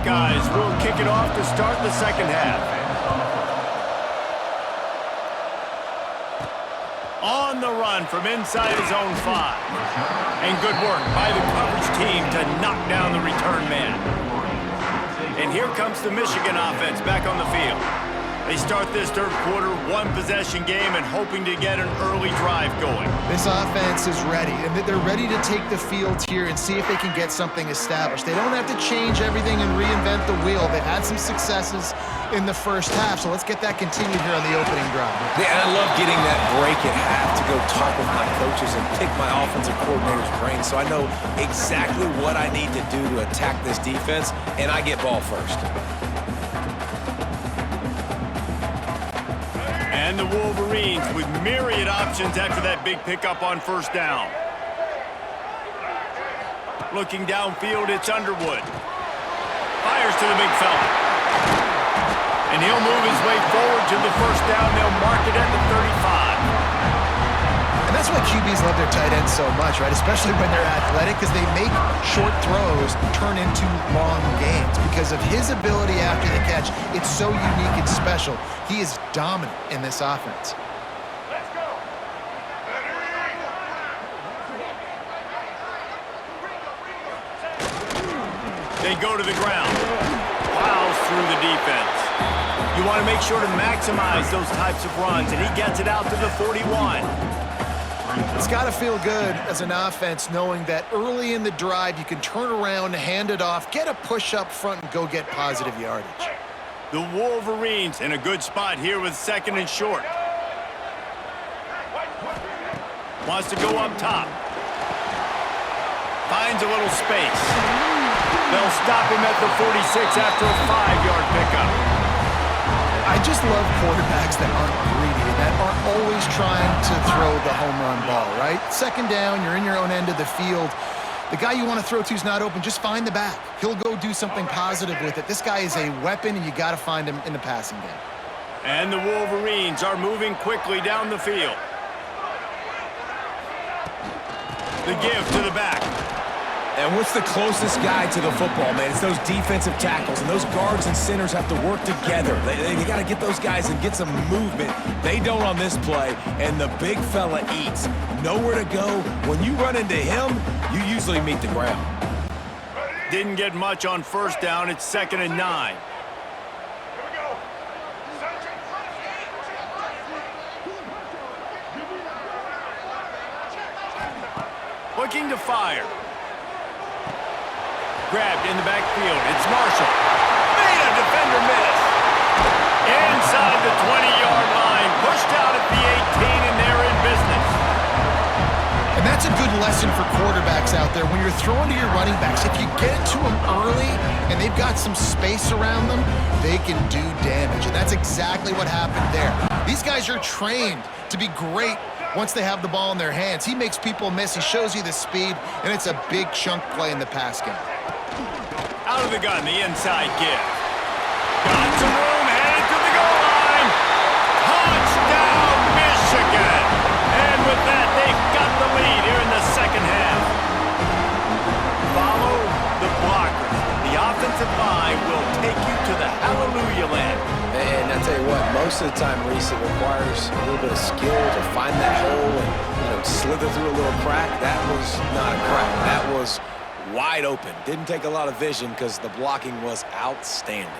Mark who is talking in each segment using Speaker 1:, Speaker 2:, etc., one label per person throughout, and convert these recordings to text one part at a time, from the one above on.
Speaker 1: Buckeyes will kick it off to start the second half. On the run from inside his own 5. And good work by the coverage team to knock down the return man. And here comes the Michigan offense back on the field. They start this third quarter, one-possession game, and hoping to get an early drive going.
Speaker 2: This offense is ready, and they're ready to take the field here and see if they can get something established. They don't have to change everything and reinvent the wheel. They've had some successes in the first half, so let's get that continued here on the opening drive.
Speaker 3: Yeah, and I love getting that break at half to go talk with my coaches and pick my offensive coordinator's brain so I know exactly what I need to do to attack this defense, and I get ball first.
Speaker 1: And the Wolverines with myriad options after that big pickup on first down. Looking downfield, it's Underwood. Fires to the big fella. And he'll move his way forward to the first down. They'll mark it at the 35.
Speaker 2: And that's why QBs love their tight ends so much, right? Especially when they're athletic, because they make short throws turn into long gains. Because of his ability after the catch, it's so unique and special. He is dominant in this offense.
Speaker 1: Let's go. They go to the ground. Plows through the defense. You want to make sure to maximize those types of runs, and he gets it out to the 41.
Speaker 2: It's got to feel good as an offense knowing that early in the drive you can turn around, hand it off, get a push up front, and go get positive yardage.
Speaker 1: The Wolverines in a good spot here with second and short. Wants to go up top. Finds a little space. They'll stop him at the 46 after a 5-yard pickup.
Speaker 2: I just love quarterbacks that aren't greedy and that aren't always trying to throw the home run ball, right? Second down, you're in your own end of the field. The guy you want to throw to is not open. Just find the back. He'll go do something positive with it. This guy is a weapon, and you got to find him in the passing game.
Speaker 1: And the Wolverines are moving quickly down the field. The give to the back.
Speaker 3: And what's the closest guy to the football, man? It's those defensive tackles, and those guards and centers have to work together. They got to get those guys and get some movement. They don't on this play, and the big fella eats. Nowhere to go. When you run into him, you usually meet the ground.
Speaker 1: Didn't get much on first down. It's 2nd and 9. Looking to fire. Grabbed in the backfield. It's Marshall. Made a defender miss. Inside the 20-yard line. Pushed out at the 18, and they're in business.
Speaker 2: And that's a good lesson for quarterbacks out there. When you're throwing to your running backs, if you get it to them early and they've got some space around them, they can do damage. And that's exactly what happened there. These guys are trained to be great once they have the ball in their hands. He makes people miss. He shows you the speed, and it's a big chunk play in the pass game.
Speaker 1: Out of the gun, the inside give. Got some room, headed to the goal line. Touchdown, Michigan. And with that, they've got the lead here in the second half. Follow the blockers. The offensive line will take you to the hallelujah land.
Speaker 3: And I tell you what, most of the time, Reese, it requires a little bit of skill to find that hole and, slither through a little crack. That was not a crack. That was wide open. Didn't take a lot of vision because the blocking was outstanding.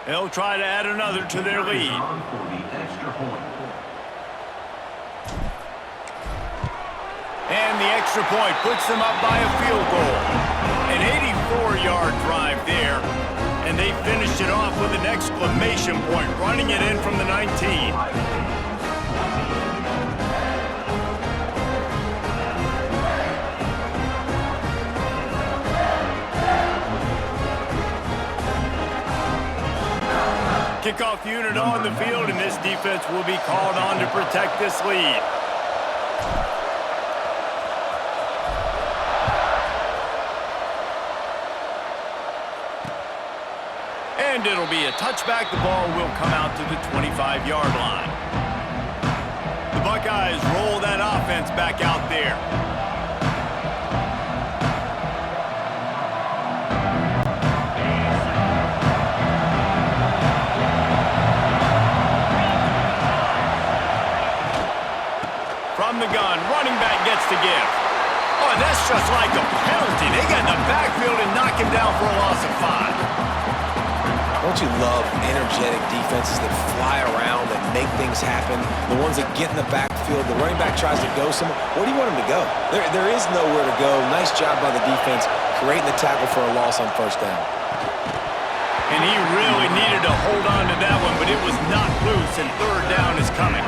Speaker 1: They'll try to add another to their lead. And the extra point puts them up by a field goal. An 84-yard drive there. And they finished it off with an exclamation point, running it in from the 19. Kickoff unit on the field, and this defense will be called on to protect this lead. And it'll be a touchback. The ball will come out to the 25-yard line. The Buckeyes roll that offense back out there. to give. Oh, and that's just like a penalty. They get in the backfield and knock him down for a loss of 5.
Speaker 3: Don't you love energetic defenses that fly around and make things happen? The ones that get in the backfield, the running back tries to go somewhere. Where do you want him to go? There is nowhere to go. Nice job by the defense creating the tackle for a loss on first down.
Speaker 1: And he really needed to hold on to that one, but it was knocked loose, and third down is coming.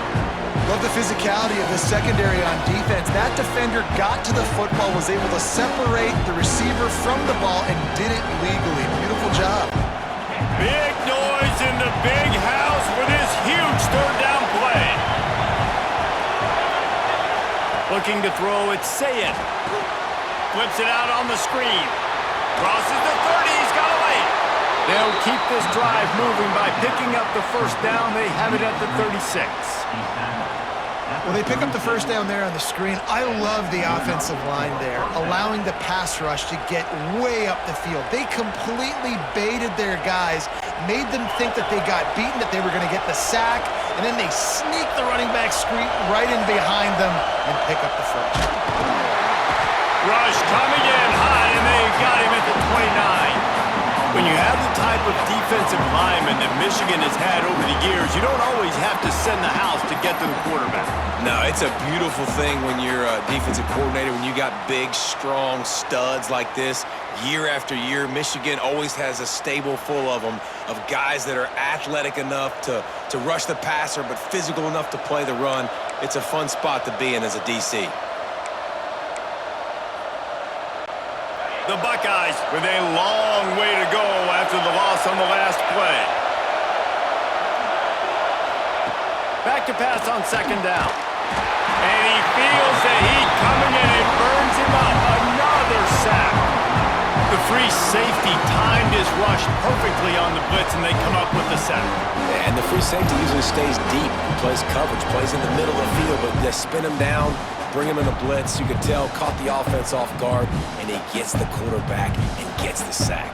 Speaker 2: Love the physicality of the secondary on defense. That defender got to the football, was able to separate the receiver from the ball, and did it legally. Beautiful job.
Speaker 1: Big noise in the big house for this huge third down play. Looking to throw, it's Sayed. Flips it out on the screen. Crosses the 30, he's got away. They'll keep this drive moving by picking up the first down. They have it at the 36.
Speaker 2: Well, they pick up the first down there on the screen. I love the offensive line there, allowing the pass rush to get way up the field. They completely baited their guys, made them think that they got beaten, that they were going to get the sack, and then they sneak the running back screen right in behind them and pick up the first.
Speaker 1: Rush coming in high, and they got him at the 29. When you have the type of defensive lineman that Michigan has had over the years, you don't always have to send the house to get to the quarterback.
Speaker 3: No, it's a beautiful thing when you're a defensive coordinator, when you got big, strong studs like this. Year after year, Michigan always has a stable full of them, of guys that are athletic enough to rush the passer, but physical enough to play the run. It's a fun spot to be in as a DC.
Speaker 1: The Buckeyes with a long way to go after the loss on the last play. Back to pass on second down. And he feels the heat coming in. It burns him up. Another sack. The free safety timed his rush perfectly on the blitz, and they come up with the sack.
Speaker 3: And the free safety usually stays deep, plays coverage, plays in the middle of the field, but they spin him down, bring him in a blitz. You could tell, caught the offense off guard, and he gets the quarterback and gets the sack.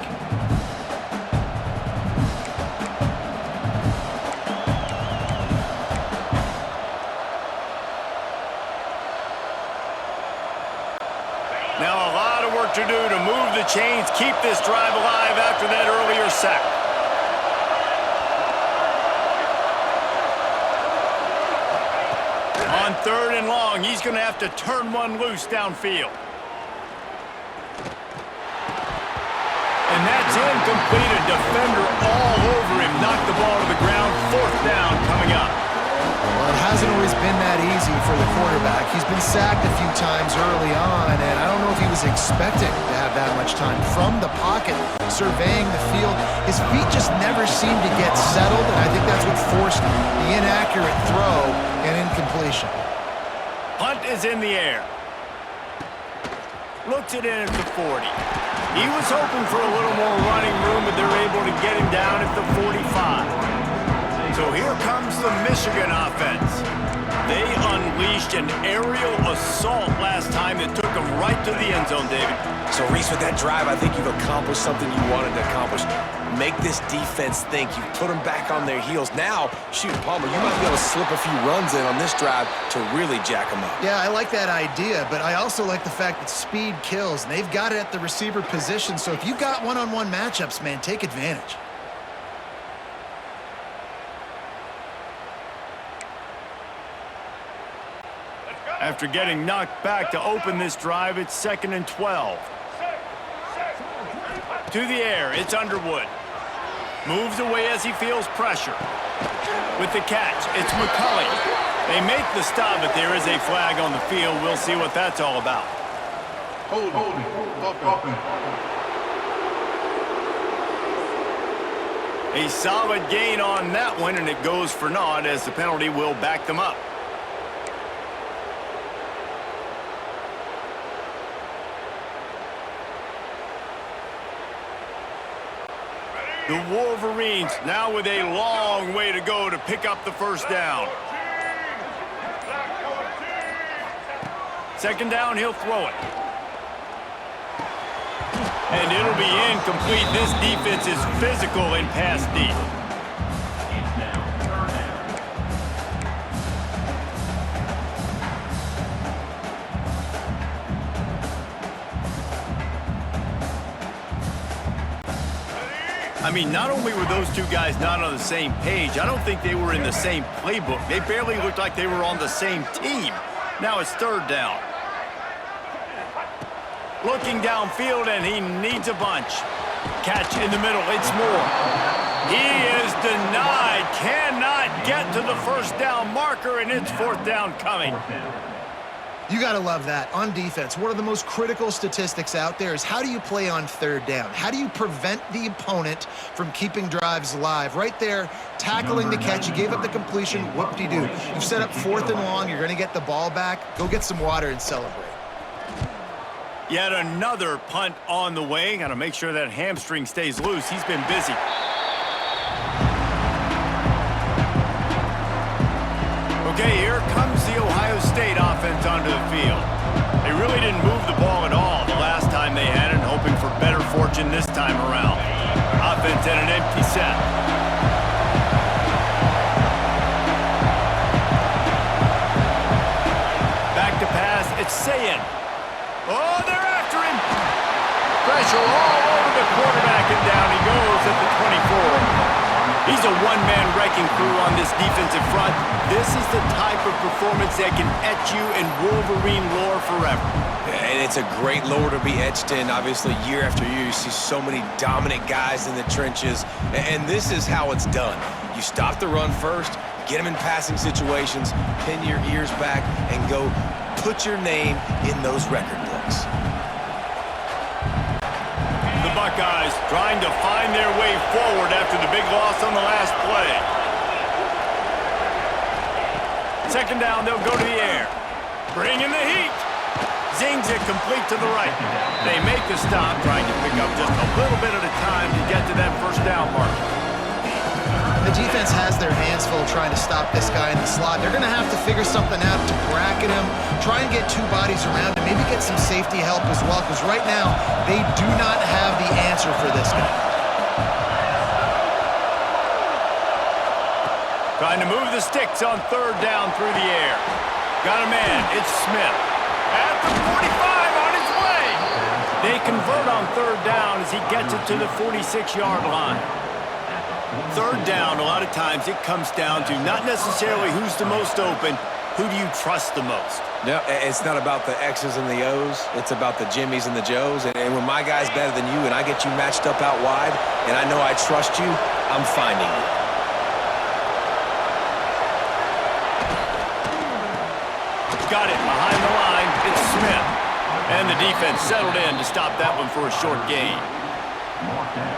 Speaker 1: Now a lot of work to do to move the chains, keep this drive alive after that earlier sack. On third and long, he's going to have to turn one loose downfield. And that's incomplete. A defender all over him. Knocked the ball to the ground. Fourth down coming up.
Speaker 2: Well, it hasn't always been that easy for the quarterback. He's been sacked a few times early on, and I don't know if he was expecting to have that much time from the pocket, surveying the field. His feet just never seem to get settled, and I think that's what forced the inaccurate throw and incompletion.
Speaker 1: Punt is in the air. Looks it in at the 40. He was hoping for a little more running room, but they're able to get him down at the 45. So here comes the Michigan offense. They unleashed an aerial assault last time that took them right to the end zone, David.
Speaker 3: So, Reese, with that drive, I think you've accomplished something you wanted to accomplish. Make this defense think. You put them back on their heels. Now, shoot, Palmer, you might be able to slip a few runs in on this drive to really jack them up.
Speaker 2: Yeah, I like that idea, but I also like the fact that speed kills, and they've got it at the receiver position. So if you've got one-on-one matchups, man, take advantage.
Speaker 1: After getting knocked back to open this drive, it's 2nd and 12. To the air, it's Underwood. Moves away as he feels pressure. With the catch, it's McCulley. They make the stop, but there is a flag on the field. We'll see what that's all about.
Speaker 4: Holding.
Speaker 1: A solid gain on that one, and it goes for naught as the penalty will back them up. The Wolverines now with a long way to go to pick up the first down. Second down, he'll throw it. And it'll be incomplete. This defense is physical and pass deep. I mean, not only were those two guys not on the same page, I don't think they were in the same playbook. They barely looked like they were on the same team. Now it's third down. Looking downfield, and he needs a bunch. Catch in the middle, it's Moore. He is denied, cannot get to the first down marker, and it's fourth down coming.
Speaker 2: You got to love that. On defense, one of the most critical statistics out there is how do you play on third down? How do you prevent the opponent from keeping drives alive? Right there, tackling the catch. You gave up the completion. Whoop-de-doo. You've set up fourth and long. You're going to get the ball back. Go get some water and celebrate.
Speaker 1: Yet another punt on the way. Got to make sure that hamstring stays loose. He's been busy. Okay, here comes the Ohio State offense onto the field. They really didn't move the ball at all the last time they had it, hoping for better fortune this time around. Offense at an empty set. Back to pass, it's Sayin. Oh, they're after him. Pressure all over the quarterback, and down he goes at the 24. He's a one-man wrecking crew on this defensive front. This is the type of performance that can etch you in Wolverine lore forever.
Speaker 3: And it's a great lore to be etched in. Obviously, year after year, you see so many dominant guys in the trenches. And this is how it's done. You stop the run first, get them in passing situations, pin your ears back, and go put your name in those record books.
Speaker 1: The Buckeyes trying to find their way forward after the big loss on the last play. Second down, they'll go to the air. Bring in the heat. Zings it complete to the right. They make the stop, trying to pick up just a little bit at a time to get to that first down mark.
Speaker 2: The defense has their hands full trying to stop this guy in the slot. They're going to have to figure something out to bracket him, try and get two bodies around him, maybe get some safety help as well, because right now they do not have the answer for this guy.
Speaker 1: Trying to move the sticks on third down through the air. Got a man, it's Smith. At the 45 on his way. They convert on third down as he gets it to the 46-yard line. Third down, a lot of times it comes down to not necessarily who's the most open, who do you trust the most?
Speaker 3: No, it's not about the X's and the O's. It's about the Jimmies and the Joes. And when my guy's better than you and I get you matched up out wide and I know I trust you, I'm finding you.
Speaker 1: Got it behind the line. It's Smith. And the defense settled in to stop that one for a short gain.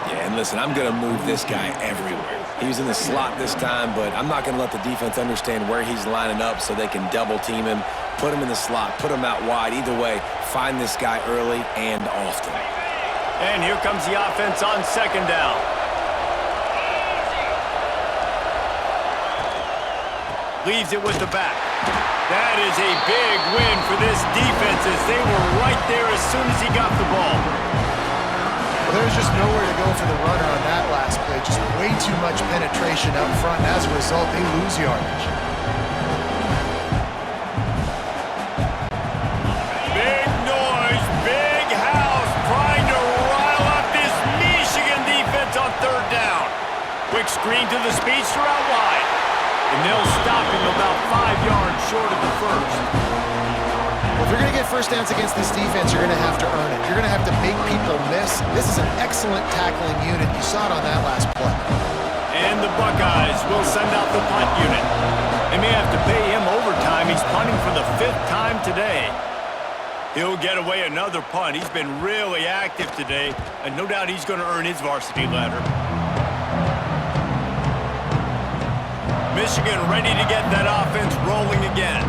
Speaker 3: Yeah, and listen, I'm going to move this guy everywhere. He was in the slot this time, but I'm not going to let the defense understand where he's lining up so they can double team him, put him in the slot, put him out wide. Either way, find this guy early and often.
Speaker 1: And here comes the offense on second down. Leaves it with the back. That is a big win for this defense as they were right there as soon as he got the ball.
Speaker 2: There's just nowhere to go for the runner on that last play. Just way too much penetration up front, and as a result, they lose yardage.
Speaker 1: Big noise, big house, trying to rile up this Michigan defense on third down. Quick screen to the speedster out wide. And they'll stop him about 5 yards short of the first.
Speaker 2: Well, if you're going to get first downs against this defense, you're going to have to earn it. You're going to have to make people miss. This is an excellent tackling unit. You saw it on that last play.
Speaker 1: And the Buckeyes will send out the punt unit. They may have to pay him overtime. He's punting for the 5th time today. He'll get away another punt. He's been really active today, and no doubt he's going to earn his varsity letter. Michigan ready to get that offense rolling again.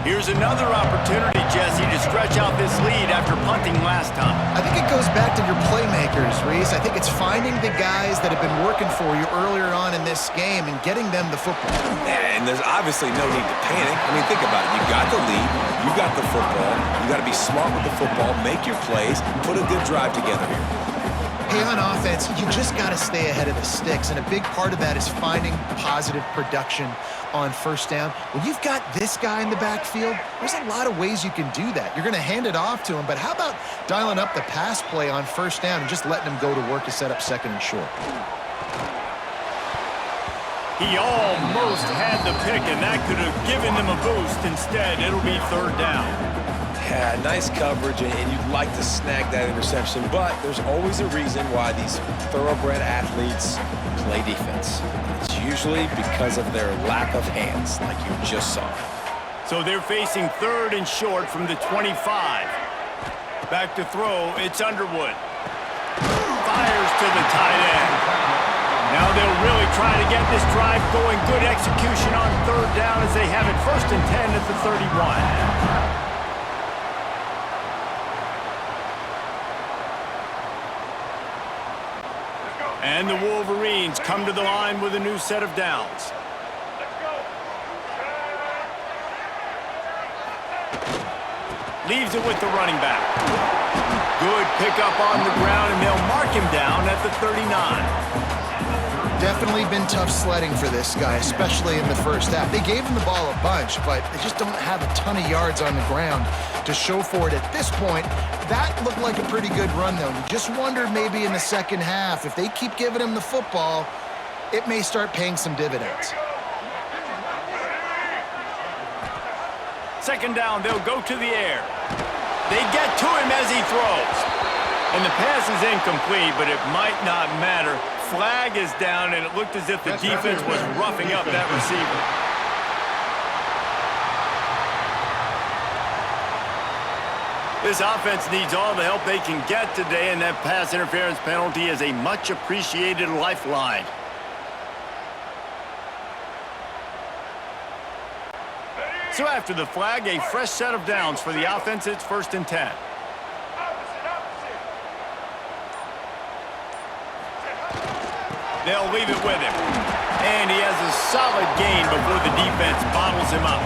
Speaker 1: Here's another opportunity, Jesse, to stretch out this lead after punting last time.
Speaker 2: I think it goes back to your playmakers, Reese. I think it's finding the guys that have been working for you earlier on in this game and getting them the football.
Speaker 3: And there's obviously no need to panic. I mean, think about it. You got the lead. You got the football. You got to be smart with the football, make your plays, put a good drive together here.
Speaker 2: Hey, on offense, you just got to stay ahead of the sticks, and a big part of that is finding positive production on first down. When you've got this guy in the backfield, there's a lot of ways you can do that. You're going to hand it off to him, but how about dialing up the pass play on first down and just letting him go to work to set up second and short?
Speaker 1: He almost had the pick, and that could have given them a boost. Instead, it'll be third down.
Speaker 3: Yeah, nice coverage, and you'd like to snag that interception, but there's always a reason why these thoroughbred athletes play defense. It's usually because of their lack of hands, like you just saw.
Speaker 1: So they're facing third and short from the 25. Back to throw, it's Underwood. Fires to the tight end. Now they'll really try to get this drive going. Good execution on third down as they have it first and 10 at the 31. And the Wolverines come to the line with a new set of downs. Leaves it with the running back. Good pickup on the ground, and they'll mark him down at the 39.
Speaker 2: Definitely been tough sledding for this guy, especially in the first half. They gave him the ball a bunch, but they just don't have a ton of yards on the ground to show for it at this point. That looked like a pretty good run, though. You just wondered maybe in the second half, if they keep giving him the football, it may start paying some dividends.
Speaker 1: Second down, they'll go to the air. They get to him as he throws. And the pass is incomplete, but it might not matter. Flag is down, and it looked as if the defense was roughing up that receiver. This offense needs all the help they can get today, and that pass interference penalty is a much-appreciated lifeline. So after the flag, a fresh set of downs for the offense. It's first and 10. They'll leave it with him. And he has a solid gain before the defense bottles him up.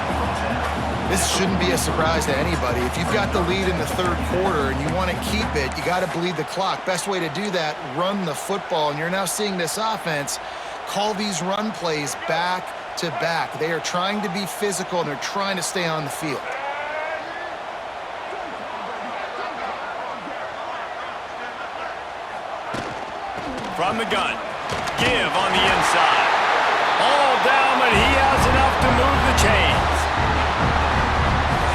Speaker 2: This shouldn't be a surprise to anybody. If you've got the lead in the third quarter and you want to keep it, you got to bleed the clock. Best way to do that, run the football. And you're now seeing this offense call these run plays back to back. They are trying to be physical, and they're trying to stay on the field.
Speaker 1: From the gun, give on the inside. All down, but he has enough to move the chains.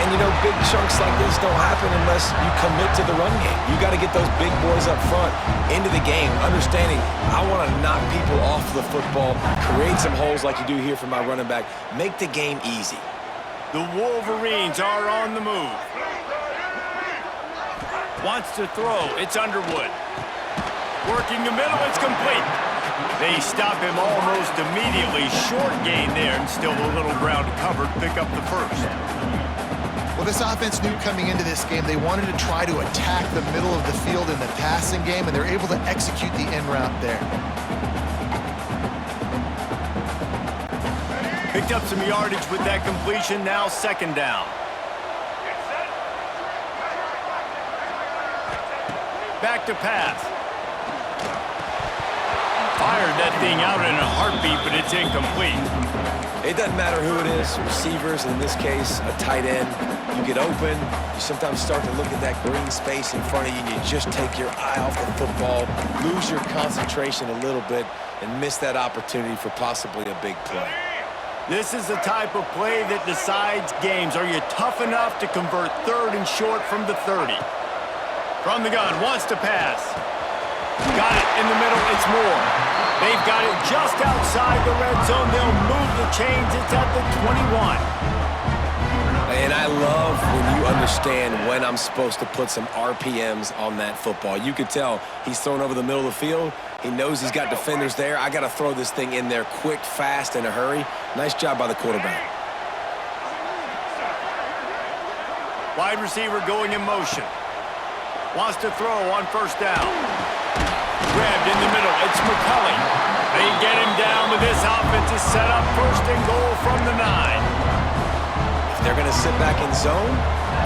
Speaker 3: And, you know, big chunks like this don't happen unless you commit to the run game. You got to get those big boys up front into the game, understanding I want to knock people off the football, create some holes like you do here for my running back, make the game easy.
Speaker 1: The Wolverines are on the move. Wants to throw. It's Underwood. Working the middle, it's complete. They stop him almost immediately. Short gain there, and still a little ground covered. Pick up the first.
Speaker 2: Well, this offense knew coming into this game they wanted to try to attack the middle of the field in the passing game, and they're able to execute the end route there.
Speaker 1: Picked up some yardage with that completion. Now second down. Back to pass. Fired that thing out in a heartbeat, but it's incomplete.
Speaker 3: It doesn't matter who it is, receivers, in this case, a tight end. You get open, you sometimes start to look at that green space in front of you, and you just take your eye off the football, lose your concentration a little bit, and miss that opportunity for possibly a big play.
Speaker 1: This is the type of play that decides games. Are you tough enough to convert third and short from the 30? From the gun, wants to pass. Got it in the middle, it's Moore. They've got it just outside the red zone. They'll move the chains. It's at the 21.
Speaker 3: And I love when you understand when I'm supposed to put some RPMs on that football. You could tell he's thrown over the middle of the field. He knows he's got defenders there. I got to throw this thing in there quick, fast, in a hurry. Nice job by the quarterback.
Speaker 1: Wide receiver going in motion. Wants to throw on first down. Grabbed in the middle. It's McCulley. They get him down, but this offense is set up first and goal from the 9.
Speaker 3: If they're going to sit back in zone,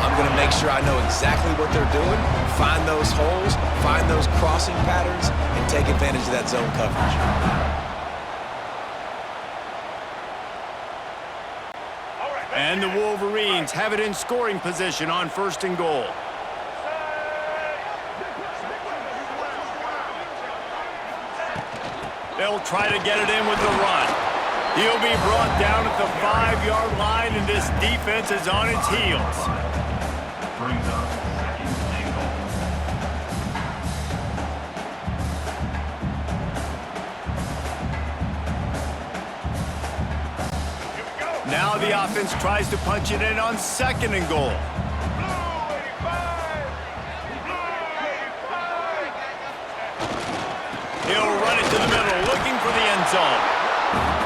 Speaker 3: I'm going to make sure I know exactly what they're doing, find those holes, find those crossing patterns, and take advantage of that zone coverage.
Speaker 1: And the Wolverines have it in scoring position on 1st and goal. They'll try to get it in with the run. He'll be brought down at the 5-yard line, and this defense is on its heels.
Speaker 4: Brings up second and goal.
Speaker 1: Now the offense tries to punch it in on 2nd and goal. He'll run it to the middle, looking for the end zone.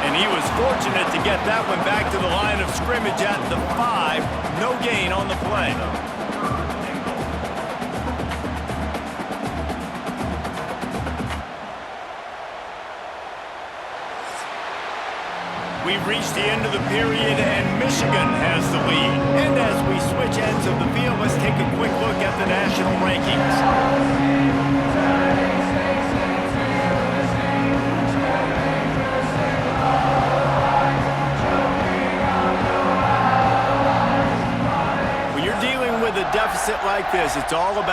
Speaker 1: And he was fortunate to get that one back to the line of scrimmage at the 5. No gain on the play. We've reached the end of the period, and Michigan has the lead. And as we switch ends of the field, let's take a quick look at the national rankings. When you're dealing with a deficit like this, it's all about